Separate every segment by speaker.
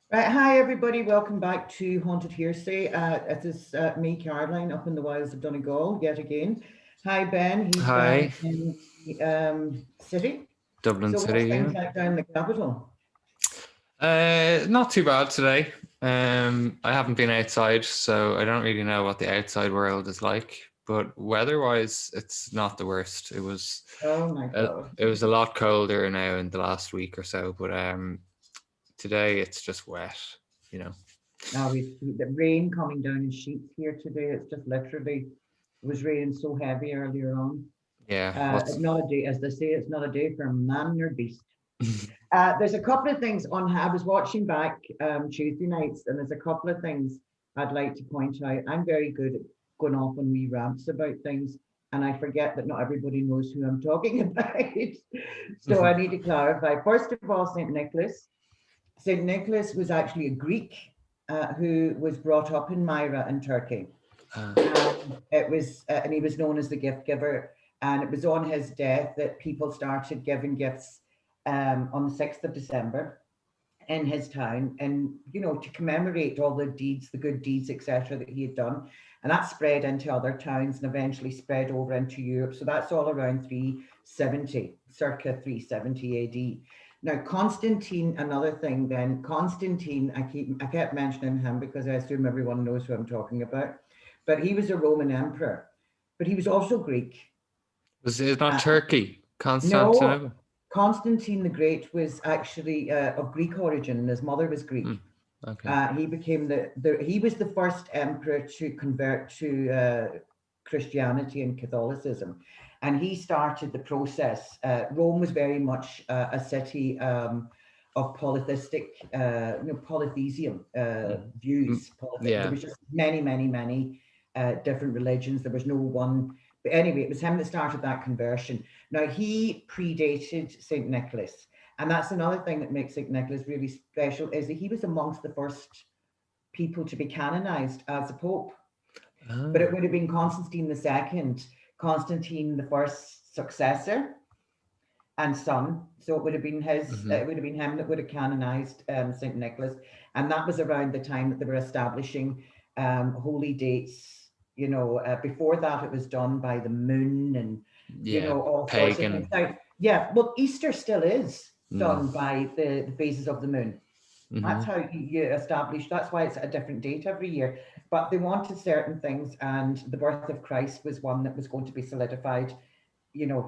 Speaker 1: Right, hi everybody, welcome back to Haunted Hearsay. It is me, Caroline, up in the wilds of Donegal yet again. Hi Ben, he's down
Speaker 2: Hi,
Speaker 1: in the city.
Speaker 2: Dublin
Speaker 1: So what's
Speaker 2: City,
Speaker 1: things
Speaker 2: yeah.
Speaker 1: like down in the capital?
Speaker 2: Not too bad today. I haven't been outside, so I don't really know what the outside world is like. But weather-wise, it's not the worst.
Speaker 1: Oh my God.
Speaker 2: It was a lot colder now in the last week or so, but today it's just wet, you know.
Speaker 1: Now we see the rain coming down in sheets here today. It's just literally, it was raining so heavy earlier on.
Speaker 2: Yeah,
Speaker 1: Not a day, as they say, it's not a day for man nor beast. There's a couple of things on. I was watching back Tuesday nights, and there's a couple of things I'd like to point out. I'm very good at going off on wee rants about things, and I forget that not everybody knows who I'm talking about. So I need to clarify. First of all, Saint Nicholas. Saint Nicholas was actually a Greek who was brought up in Myra in Turkey,
Speaker 2: uh,
Speaker 1: and and he was known as the gift giver. And it was on his death that people started giving gifts on the 6th of December in his town, and to commemorate all the deeds, the good deeds, etc., that he had done. And that spread into other towns and eventually spread over into Europe. So that's all around 370, circa 370 AD. Now, Constantine, another thing then, Constantine, I kept mentioning him because I assume everyone knows who I'm talking about, but he was a Roman emperor, but he was also Greek.
Speaker 2: was it not
Speaker 1: Uh,
Speaker 2: Turkey?
Speaker 1: no,
Speaker 2: Constantine?
Speaker 1: Constantine the Great was actually of Greek origin, and his mother was
Speaker 2: Hmm,
Speaker 1: Greek.
Speaker 2: okay.
Speaker 1: He became he was the first emperor to convert to Christianity and Catholicism, and he started the process. Rome was very much a city of polytheistic, polytheism
Speaker 2: Mm,
Speaker 1: views. There
Speaker 2: yeah.
Speaker 1: was just many, many, many different religions. There was no one. But anyway, it was him that started that conversion. Now he predated Saint Nicholas, and that's another thing that makes St. Nicholas really special is that he was amongst the first people to be canonized as a pope. But it
Speaker 2: Oh.
Speaker 1: would have been Constantine the second, Constantine the first successor and son. So it would have been
Speaker 2: Hmm.
Speaker 1: it would have been him that would have canonized St. Nicholas. And that was around the time that they were establishing holy dates. Before that, it was done by the moon and,
Speaker 2: Yeah,
Speaker 1: all sorts of things.
Speaker 2: pagan.
Speaker 1: Now, yeah, well, Easter still is
Speaker 2: Mm.
Speaker 1: done by the phases of the moon. That's
Speaker 2: Hmm.
Speaker 1: how you establish, that's why it's a different date every year. But they wanted certain things, and the birth of Christ was one that was going to be solidified.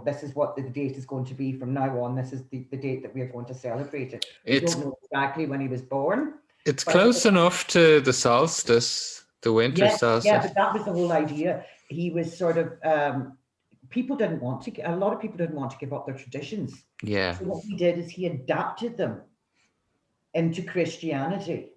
Speaker 1: This is what the date is going to be from now on. This is the date that we're going to celebrate it. We don't
Speaker 2: It's
Speaker 1: know exactly when he was born,
Speaker 2: it's
Speaker 1: but
Speaker 2: close enough to the solstice, the winter
Speaker 1: yes, yeah,
Speaker 2: solstice.
Speaker 1: but that was the whole idea. He was sort of, people didn't want to, a lot of people didn't want to give up their traditions.
Speaker 2: Yeah.
Speaker 1: So what he did is he adapted them into Christianity.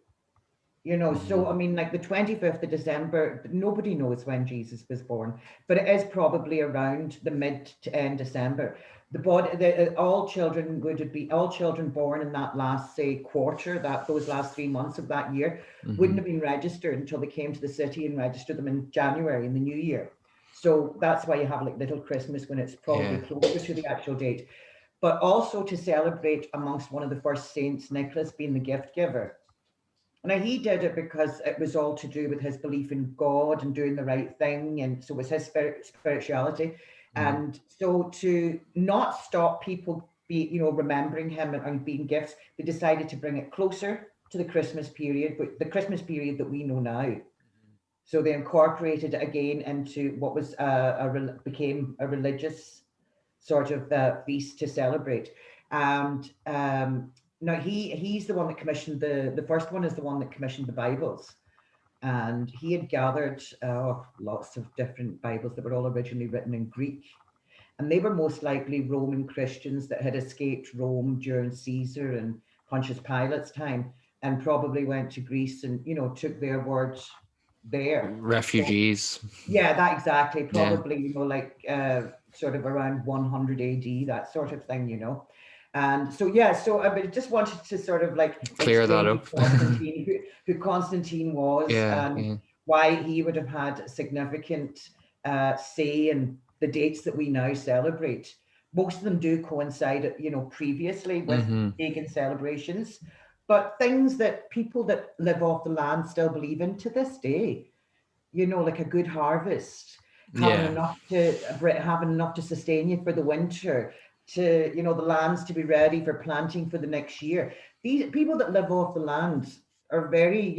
Speaker 1: So I
Speaker 2: Hmm.
Speaker 1: mean, like the 25th of December, nobody knows when Jesus was born, but it is probably around the mid to end December. All children all children born in that last, say, quarter, that those last 3 months of that year, wouldn't
Speaker 2: Hmm.
Speaker 1: have been registered until they came to the city and registered them in January in the new year. So that's why you have like little Christmas when it's probably
Speaker 2: Yeah.
Speaker 1: closer to the actual date. But also to celebrate amongst one of the first saints, Nicholas being the gift giver. Now, he did it because it was all to do with his belief in God and doing the right thing. And so it was his spirituality.
Speaker 2: Hmm.
Speaker 1: And so to not stop people remembering him and being gifts, they decided to bring it closer to the Christmas period, but the Christmas period that we know now. So they incorporated it again into what was became a religious sort of feast to celebrate. And now he's the one that commissioned the first one is the one that commissioned the Bibles, and he had gathered lots of different Bibles that were all originally written in Greek, and they were most likely Roman Christians that had escaped Rome during Caesar and Pontius Pilate's time, and probably went to Greece and took their word there. So
Speaker 2: Refugees.
Speaker 1: yeah, that exactly.
Speaker 2: Yeah.
Speaker 1: Probably, like sort of around 100 AD, that sort of thing. And so, yeah, so I just wanted to sort of like
Speaker 2: Clear that
Speaker 1: explain
Speaker 2: up.
Speaker 1: who Constantine was,
Speaker 2: Yeah.
Speaker 1: and
Speaker 2: Yeah.
Speaker 1: why he would have had significant say in the dates that we now celebrate. Most of them do coincide, previously with
Speaker 2: Hmm.
Speaker 1: pagan celebrations, But things that people that live off the land still believe in to this day, like a good harvest, having
Speaker 2: Yeah.
Speaker 1: enough to sustain you for the winter, to the lands to be ready for planting for the next year. These people that live off the land are very,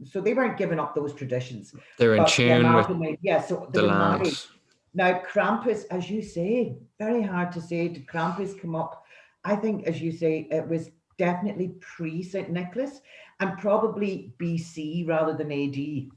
Speaker 1: so they weren't giving up those traditions,
Speaker 2: They're in
Speaker 1: but they
Speaker 2: tune with
Speaker 1: amalgamate. Yeah, so they
Speaker 2: the
Speaker 1: were married.
Speaker 2: land.
Speaker 1: Now, Krampus, as you say, very hard to say. Did Krampus come up? I think, as you say, it was definitely pre St. Nicholas and probably BC rather than AD.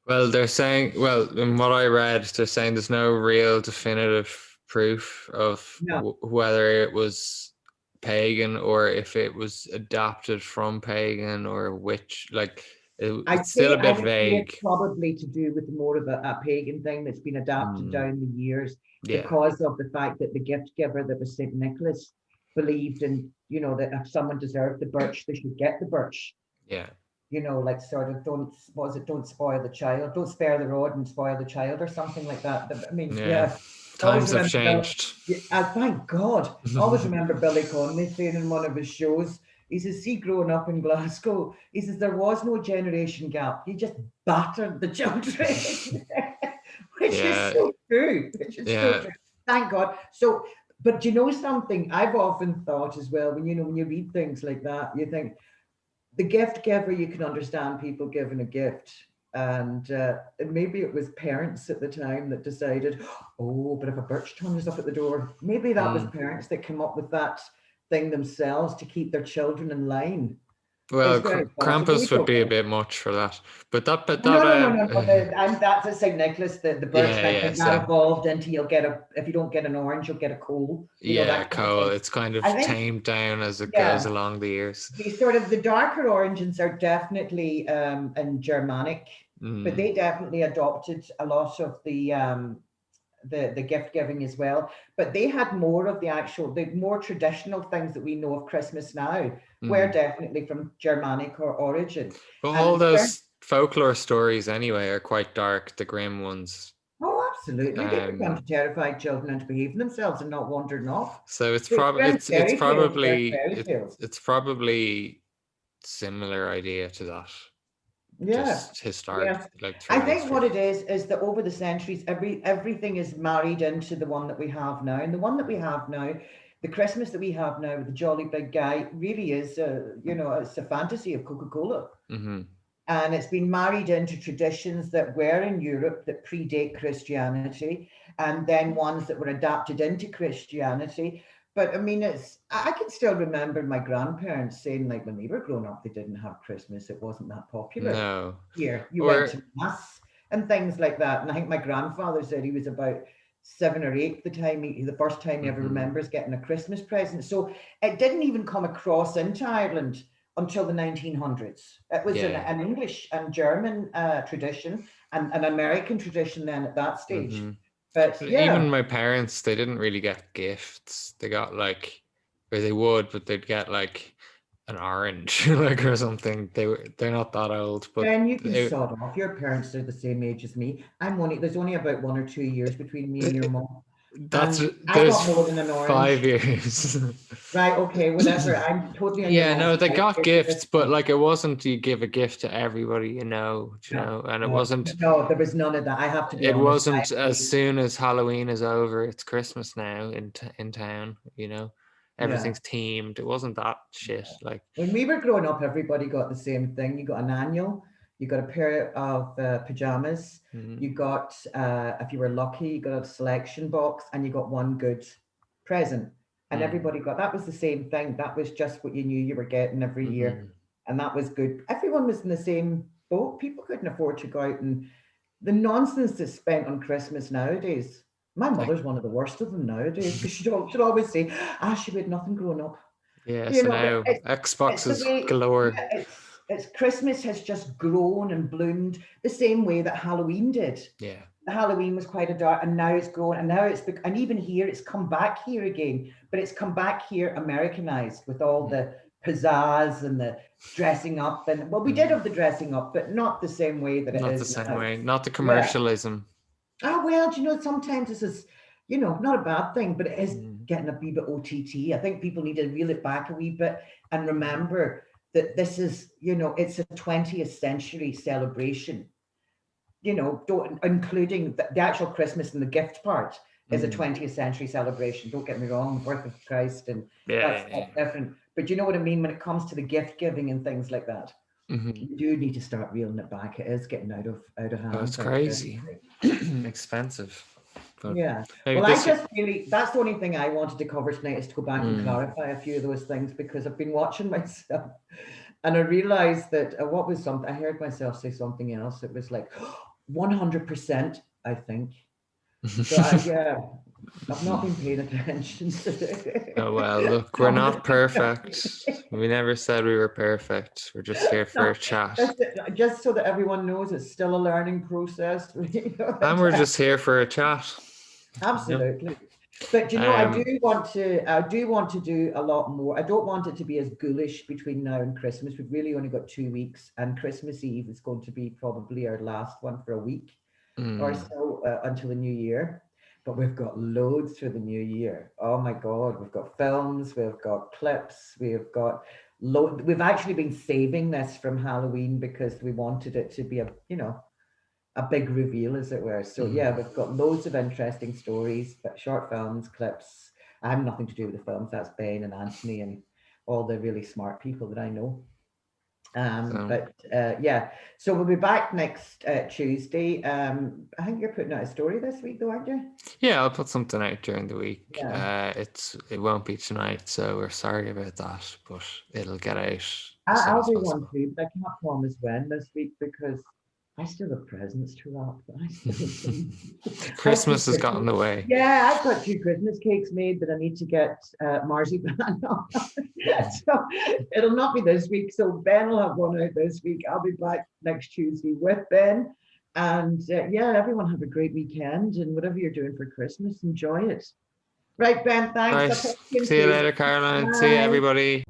Speaker 2: Well, they're saying, well, in what I read, they're saying there's no real definitive proof of
Speaker 1: No,
Speaker 2: whether it was pagan or if it was adapted from pagan or which, like,
Speaker 1: I'd
Speaker 2: it's still
Speaker 1: say
Speaker 2: a
Speaker 1: I
Speaker 2: bit
Speaker 1: would say it's
Speaker 2: vague.
Speaker 1: probably to do with more of a pagan thing that's been adapted
Speaker 2: Mm,
Speaker 1: down the years
Speaker 2: yeah,
Speaker 1: because of the fact that the gift giver that was St. Nicholas believed in, that if someone deserved the birch, they should get the birch.
Speaker 2: yeah,
Speaker 1: Like sort of don't spoil the child, don't spare the rod and spoil the child or something like that. I mean,
Speaker 2: yeah.
Speaker 1: yeah. I always
Speaker 2: Times have
Speaker 1: remember
Speaker 2: changed.
Speaker 1: Yeah, thank God. I always remember Billy Connolly saying in one of his shows, he says, see, growing up in Glasgow, he says there was no generation gap. You just battered the children. Which is
Speaker 2: Yeah,
Speaker 1: so true. Which is so
Speaker 2: yeah.
Speaker 1: true. Thank God. So, but you know something I've often thought as well, when you read things like that, you think the gift giver, you can understand people giving a gift. And maybe it was parents at the time that decided, oh, but if a birch turns up at the door, maybe that was
Speaker 2: Mm.
Speaker 1: parents that came up with that thing themselves to keep their children in line. It's
Speaker 2: Well,
Speaker 1: very possible. We
Speaker 2: Krampus would
Speaker 1: don't
Speaker 2: be a
Speaker 1: know.
Speaker 2: bit much for that, but
Speaker 1: No,
Speaker 2: that
Speaker 1: no, no, no, no. And that's at St. Nicholas, the birch.
Speaker 2: yeah,
Speaker 1: And I
Speaker 2: yeah.
Speaker 1: think that
Speaker 2: So
Speaker 1: evolved into if you don't get an orange, you'll get a coal,
Speaker 2: yeah,
Speaker 1: that kind of
Speaker 2: Cole,
Speaker 1: thing.
Speaker 2: it's kind
Speaker 1: I
Speaker 2: of
Speaker 1: think,
Speaker 2: tamed down as it goes
Speaker 1: yeah,
Speaker 2: along the years.
Speaker 1: the darker oranges are definitely in Germanic, but
Speaker 2: Mm,
Speaker 1: they definitely adopted a lot of the gift giving as well. But they had more of the more traditional things that we know of Christmas now were
Speaker 2: mm.
Speaker 1: definitely from Germanic or origin.
Speaker 2: Well, all
Speaker 1: And
Speaker 2: those folklore stories anyway are quite dark, the grim ones.
Speaker 1: oh, absolutely, they were going
Speaker 2: Um,
Speaker 1: to terrify children into behaving themselves and not wandering off.
Speaker 2: so it's
Speaker 1: The
Speaker 2: probably
Speaker 1: grim
Speaker 2: it's
Speaker 1: fairy tales were
Speaker 2: probably
Speaker 1: fairy tales.
Speaker 2: it's probably similar idea to that,
Speaker 1: Yeah.
Speaker 2: just historic,
Speaker 1: Yes.
Speaker 2: like
Speaker 1: I
Speaker 2: through
Speaker 1: think
Speaker 2: history.
Speaker 1: what it is that over the centuries, everything is married into the one that we have now. And the one that we have now, the Christmas that we have now with the jolly big guy, really is it's a fantasy of Coca-Cola.
Speaker 2: Hmm.
Speaker 1: And it's been married into traditions that were in Europe that predate Christianity, and then ones that were adapted into Christianity. But I mean, I can still remember my grandparents saying, like, when they were growing up, they didn't have Christmas. It wasn't that popular
Speaker 2: No,
Speaker 1: here. You went
Speaker 2: or
Speaker 1: to mass and things like that. And I think my grandfather said he was about 7 or 8 the first time he ever
Speaker 2: mhm.
Speaker 1: remembers getting a Christmas present. So it didn't even come across into Ireland until the 1900s. It was
Speaker 2: Yeah.
Speaker 1: an English and German tradition and an American tradition then at that stage.
Speaker 2: Hmm.
Speaker 1: But
Speaker 2: Even
Speaker 1: yeah,
Speaker 2: my parents, they didn't really get gifts. They got like, or they would, but they'd get like an orange, like or something. They're not that old, but
Speaker 1: then you can sod off. Your parents are the same age as me. There's only about 1 or 2 years between me and your mom.
Speaker 2: that's
Speaker 1: And I
Speaker 2: there's
Speaker 1: got more than an orange.
Speaker 2: 5 years.
Speaker 1: Right, okay, whatever. I'm totally on your
Speaker 2: Yeah,
Speaker 1: mom's
Speaker 2: no, they
Speaker 1: side
Speaker 2: got
Speaker 1: here for this
Speaker 2: gifts, but
Speaker 1: one.
Speaker 2: like it wasn't you give a gift to everybody,
Speaker 1: No,
Speaker 2: and it
Speaker 1: no,
Speaker 2: wasn't
Speaker 1: no, there was none of that. I have to be
Speaker 2: it
Speaker 1: honest.
Speaker 2: wasn't as soon as Halloween is over, it's Christmas now in town,
Speaker 1: Yeah.
Speaker 2: everything's themed. It wasn't that shit.
Speaker 1: Yeah.
Speaker 2: Like,
Speaker 1: When we were growing up, everybody got the same thing. You got an annual, you got a pair of pajamas,
Speaker 2: mm,
Speaker 1: you got, if you were lucky, you got a selection box, and you got one good present. And
Speaker 2: mm,
Speaker 1: everybody got that was the same thing. That was just what you knew you were getting every year.
Speaker 2: mhm.
Speaker 1: And that was good. Everyone was in the same boat. People couldn't afford to go out and the nonsense that's spent on Christmas nowadays. My
Speaker 2: Like,
Speaker 1: mother's one of the worst of them nowadays because she'd always say, she had nothing growing up.
Speaker 2: yeah, so
Speaker 1: But
Speaker 2: now
Speaker 1: it's the
Speaker 2: Xboxes
Speaker 1: way,
Speaker 2: galore.
Speaker 1: yeah, it's Christmas has just grown and bloomed the same way that Halloween did.
Speaker 2: Yeah.
Speaker 1: Halloween was quite a dark, and now it's grown, and now and even here it's come back here again, but it's come back here Americanized with all
Speaker 2: Mm,
Speaker 1: the pizzazz and the dressing up, and well, we did
Speaker 2: mm.
Speaker 1: have the dressing up, but not the same way that it
Speaker 2: Not the
Speaker 1: is
Speaker 2: same
Speaker 1: now.
Speaker 2: way, not the
Speaker 1: Yeah.
Speaker 2: commercialism.
Speaker 1: Well, do you know, sometimes this is, not a bad thing, but it is
Speaker 2: Mm,
Speaker 1: getting a wee bit OTT. I think people need to reel it back a wee bit and remember that this is, it's a 20th century celebration. Including the actual Christmas and the gift part is a 20th century celebration. Don't get me wrong, the birth of Christ, and that's different. But you know what I mean when it comes to the gift giving and things like that. You do need to start reeling it back. It is getting out of hand.
Speaker 2: Oh, it's crazy. Expensive. But
Speaker 1: yeah. Well, that's the only thing I wanted to cover tonight, is to go back and clarify a few of those things, because I've been watching myself and I realized that I heard myself say something else. It was like 100%, I think. So I've not been paying attention.
Speaker 2: Oh, well, look, we're not perfect. We never said we were perfect. We're just here for a chat.
Speaker 1: Just so that everyone knows, it's still a learning process.
Speaker 2: And we're just here for a chat.
Speaker 1: Absolutely. But I do want to do a lot more. I don't want it to be as ghoulish between now and Christmas. We've really only got 2 weeks, and Christmas Eve is going to be probably our last one for a week or so until the new year. But we've got loads for the new year. Oh my God, we've got films, we've got clips, we've actually been saving this from Halloween because we wanted it to be a big reveal, as it were. So yeah, we've got loads of interesting stories, but short films, clips. I have nothing to do with the films. That's Ben and Anthony and all the really smart people that I know. So we'll be back next Tuesday. I think you're putting out a story this week, though, aren't you?
Speaker 2: Yeah, I'll put something out during the week. Yeah. It won't be tonight, so we're sorry about that, but it'll get out.
Speaker 1: I'll do one too, but I can't promise when this week because I still have presents to wrap.
Speaker 2: Christmas has gotten in the way.
Speaker 1: Yeah, I've got 2 Christmas cakes made that I need to get marzipan on. So it'll not be this week. So Ben will have one out this week. I'll be back next Tuesday with Ben. And everyone have a great weekend, and whatever you're doing for Christmas, enjoy it. Right, Ben, thanks.
Speaker 2: Right. See you later, Caroline. Bye. See you, everybody.